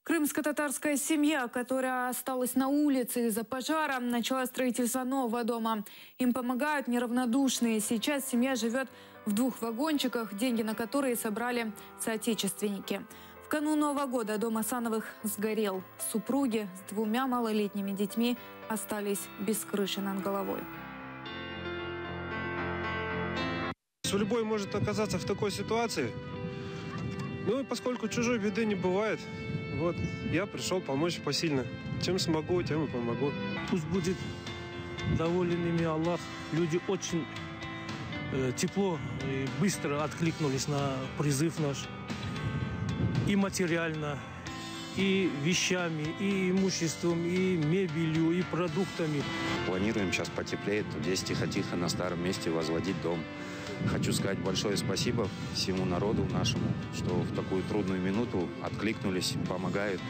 Крымско-татарская семья, которая осталась на улице из-за пожара, начала строительство нового дома. Им помогают неравнодушные. Сейчас семья живет в 2 вагончиках, деньги на которые собрали соотечественники. В канун Нового года дом Асановых сгорел. Супруги с 2 малолетними детьми остались без крыши над головой. Любой может оказаться в такой ситуации. Ну и поскольку чужой беды не бывает, вот, я пришел помочь посильно. Чем смогу, тем и помогу. Пусть будет доволен ими Аллах. Люди очень тепло и быстро откликнулись на призыв наш. И материально, и вещами, и имуществом, и мебелью, и продуктами. Планируем, сейчас потеплеет, здесь тихо-тихо на старом месте возводить дом. Хочу сказать большое спасибо всему народу нашему, что в такую трудную минуту откликнулись, помогают.